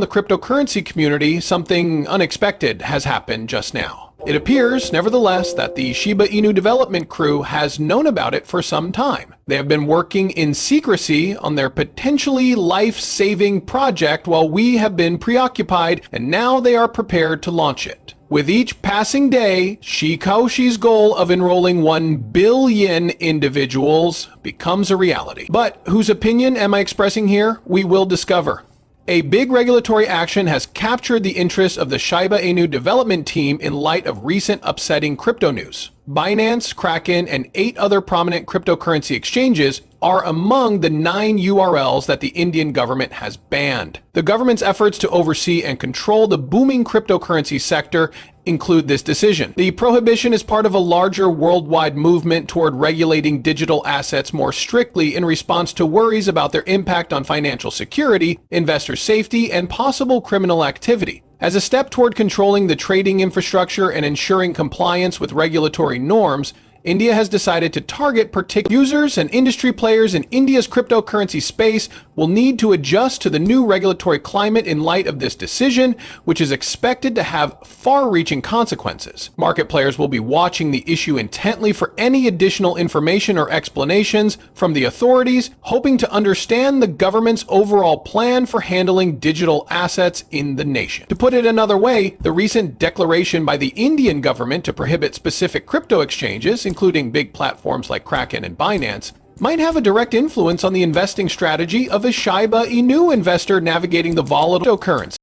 the cryptocurrency community, something unexpected has happened just now. It appears, nevertheless, that the Shiba Inu development crew has known about it for some time. They have been working in secrecy on their potentially life-saving project while we have been preoccupied, and now they are prepared to launch it. With each passing day, Shikoshi's goal of enrolling 1 billion individuals becomes a reality. But whose opinion am I expressing here? We will discover. A big regulatory action has captured the interest of the Shiba Inu development team in light of recent upsetting crypto news. Binance, Kraken, and 8 other prominent cryptocurrency exchanges are among the 9 URLs that the Indian government has banned. The government's efforts to oversee and control the booming cryptocurrency sector include this decision. The prohibition is part of a larger worldwide movement toward regulating digital assets more strictly in response to worries about their impact on financial security, investor safety, and possible criminal activity. As a step toward controlling the trading infrastructure and ensuring compliance with regulatory norms, India has decided to target particular users, and industry players in India's cryptocurrency space will need to adjust to the new regulatory climate in light of this decision, which is expected to have far-reaching consequences. Market players will be watching the issue intently for any additional information or explanations from the authorities, hoping to understand the government's overall plan for handling digital assets in the nation. To put it another way, the recent declaration by the Indian government to prohibit specific crypto exchanges, including big platforms like Kraken and Binance, might have a direct influence on the investing strategy of a Shiba Inu investor navigating the volatile currency.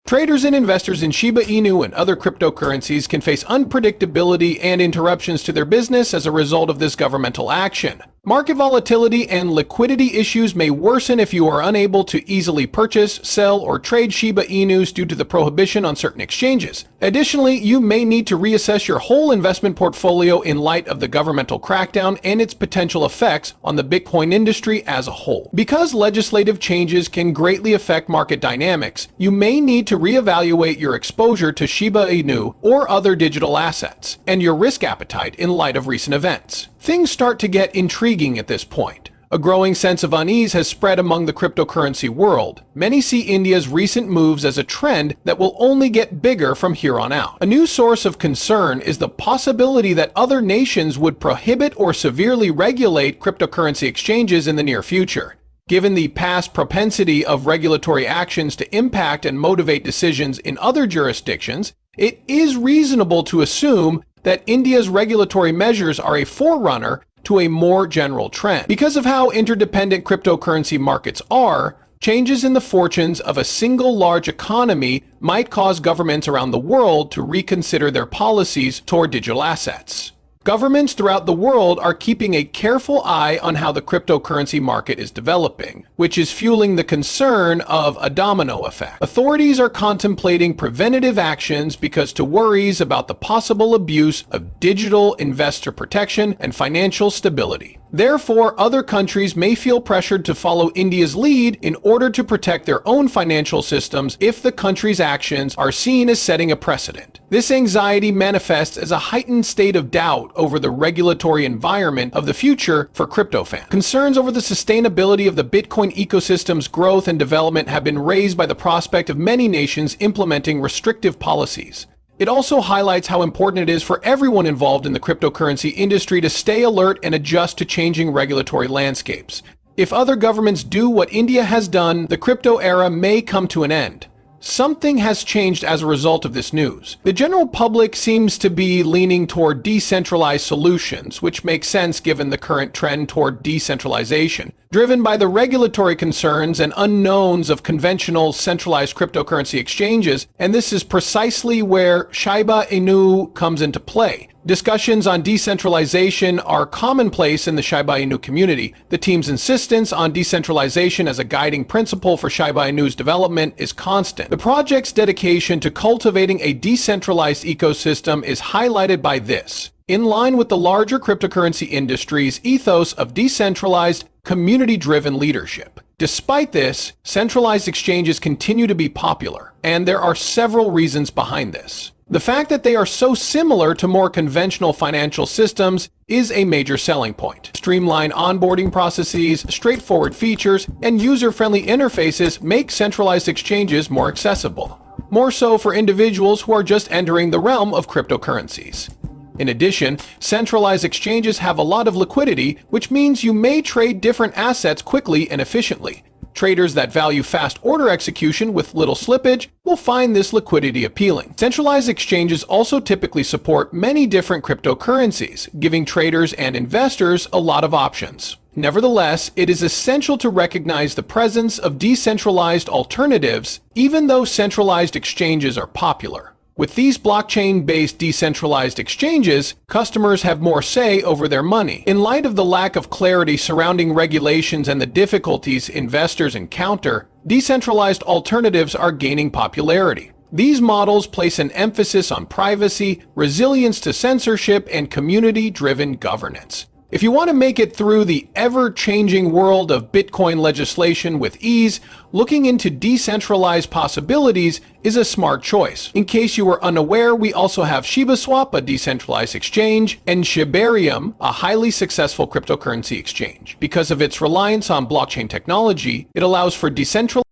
Traders and investors in Shiba Inu and other cryptocurrencies can face unpredictability and interruptions to their business as a result of this governmental action. Market volatility and liquidity issues may worsen if you are unable to easily purchase, sell, or trade Shiba Inus due to the prohibition on certain exchanges. Additionally, you may need to reassess your whole investment portfolio in light of the governmental crackdown and its potential effects on the Bitcoin industry as a whole. Because legislative changes can greatly affect market dynamics, you may need to reevaluate your exposure to Shiba Inu or other digital assets, and your risk appetite in light of recent events. Things start to get intriguing at this point. A growing sense of unease has spread among the cryptocurrency world. Many see India's recent moves as a trend that will only get bigger from here on out. A new source of concern is the possibility that other nations would prohibit or severely regulate cryptocurrency exchanges in the near future. Given the past propensity of regulatory actions to impact and motivate decisions in other jurisdictions, it is reasonable to assume that India's regulatory measures are a forerunner to a more general trend. Because of how interdependent cryptocurrency markets are, changes in the fortunes of a single large economy might cause governments around the world to reconsider their policies toward digital assets. Governments throughout the world are keeping a careful eye on how the cryptocurrency market is developing, which is fueling the concern of a domino effect. Authorities are contemplating preventative actions because to worries about the possible abuse of digital investor protection and financial stability. Therefore, other countries may feel pressured to follow India's lead in order to protect their own financial systems if the country's actions are seen as setting a precedent. This anxiety manifests as a heightened state of doubt over the regulatory environment of the future for crypto fans. Concerns over the sustainability of the Bitcoin ecosystem's growth and development have been raised by the prospect of many nations implementing restrictive policies. It also highlights how important it is for everyone involved in the cryptocurrency industry to stay alert and adjust to changing regulatory landscapes. If other governments do what India has done, the crypto era may come to an end. Something has changed as a result of this news. The general public seems to be leaning toward decentralized solutions, which makes sense given the current trend toward decentralization, driven by the regulatory concerns and unknowns of conventional centralized cryptocurrency exchanges, and this is precisely where Shiba Inu comes into play. Discussions on decentralization are commonplace in the Shiba Inu community. The team's insistence on decentralization as a guiding principle for Shiba Inu's development is constant. The project's dedication to cultivating a decentralized ecosystem is highlighted by this. In line with the larger cryptocurrency industry's ethos of decentralized, community-driven leadership. Despite this, centralized exchanges continue to be popular, and there are several reasons behind this. The fact that they are so similar to more conventional financial systems is a major selling point. Streamlined onboarding processes, straightforward features, and user-friendly interfaces make centralized exchanges more accessible, more so for individuals who are just entering the realm of cryptocurrencies. In addition, centralized exchanges have a lot of liquidity, which means you may trade different assets quickly and efficiently. Traders that value fast order execution with little slippage will find this liquidity appealing. Centralized exchanges also typically support many different cryptocurrencies, giving traders and investors a lot of options. Nevertheless, it is essential to recognize the presence of decentralized alternatives, even though centralized exchanges are popular. With these blockchain-based decentralized exchanges, customers have more say over their money. In light of the lack of clarity surrounding regulations and the difficulties investors encounter, decentralized alternatives are gaining popularity. These models place an emphasis on privacy, resilience to censorship, and community-driven governance. If you want to make it through the ever-changing world of Bitcoin legislation with ease, looking into decentralized possibilities is a smart choice. In case you were unaware, we also have ShibaSwap, a decentralized exchange, and Shibarium, a highly successful cryptocurrency exchange. Because of its reliance on blockchain technology, it allows for decentralized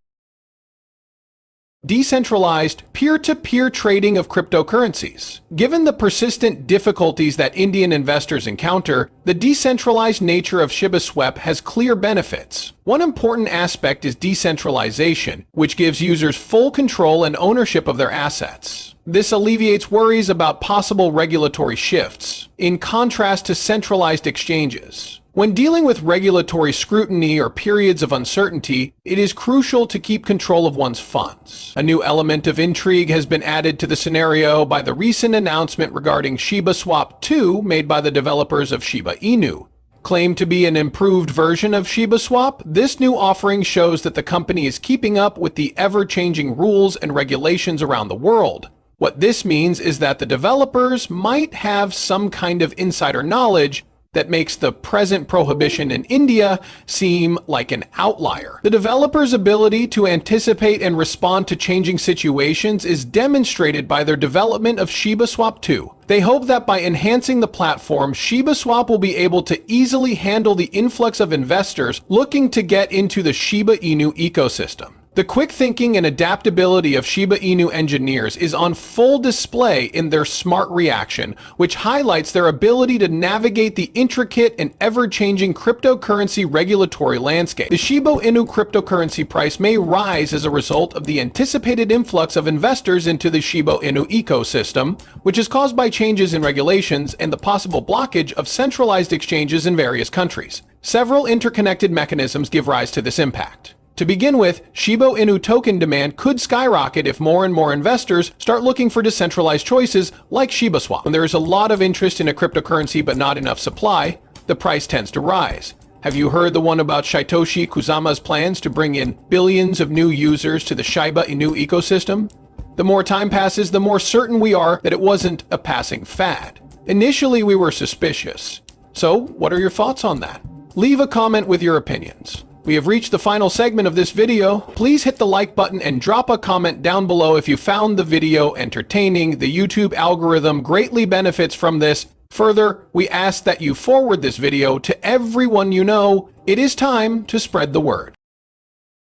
peer-to-peer trading of cryptocurrencies. Given the persistent difficulties that Indian investors encounter, the decentralized nature of ShibaSwap has clear benefits. One important aspect is decentralization, which gives users full control and ownership of their assets. This alleviates worries about possible regulatory shifts, in contrast to centralized exchanges. When dealing with regulatory scrutiny or periods of uncertainty, it is crucial to keep control of one's funds. A new element of intrigue has been added to the scenario by the recent announcement regarding ShibaSwap 2 made by the developers of Shia Inu. Claimed to be an improved version of ShibaSwap, this new offering shows that the company is keeping up with the ever-changing rules and regulations around the world. What this means is that the developers might have some kind of insider knowledge that makes the present prohibition in India seem like an outlier. The developer's ability to anticipate and respond to changing situations is demonstrated by their development of ShibaSwap 2. They hope that by enhancing the platform, ShibaSwap will be able to easily handle the influx of investors looking to get into the Shiba Inu ecosystem. The quick thinking and adaptability of Shiba Inu engineers is on full display in their smart reaction, which highlights their ability to navigate the intricate and ever-changing cryptocurrency regulatory landscape. The Shiba Inu cryptocurrency price may rise as a result of the anticipated influx of investors into the Shiba Inu ecosystem, which is caused by changes in regulations and the possible blockage of centralized exchanges in various countries. Several interconnected mechanisms give rise to this impact. To begin with, Shiba Inu token demand could skyrocket if more and more investors start looking for decentralized choices like ShibaSwap. When there is a lot of interest in a cryptocurrency but not enough supply, the price tends to rise. Have you heard the one about Satoshi Kusama's plans to bring in billions of new users to the Shiba Inu ecosystem? The more time passes, the more certain we are that it wasn't a passing fad. Initially, we were suspicious. So, what are your thoughts on that? Leave a comment with your opinions. We have reached the final segment of this video. Please hit the like button and drop a comment down below if you found the video entertaining. The YouTube algorithm greatly benefits from this. Further, we ask that you forward this video to everyone you know. It is time to spread the word.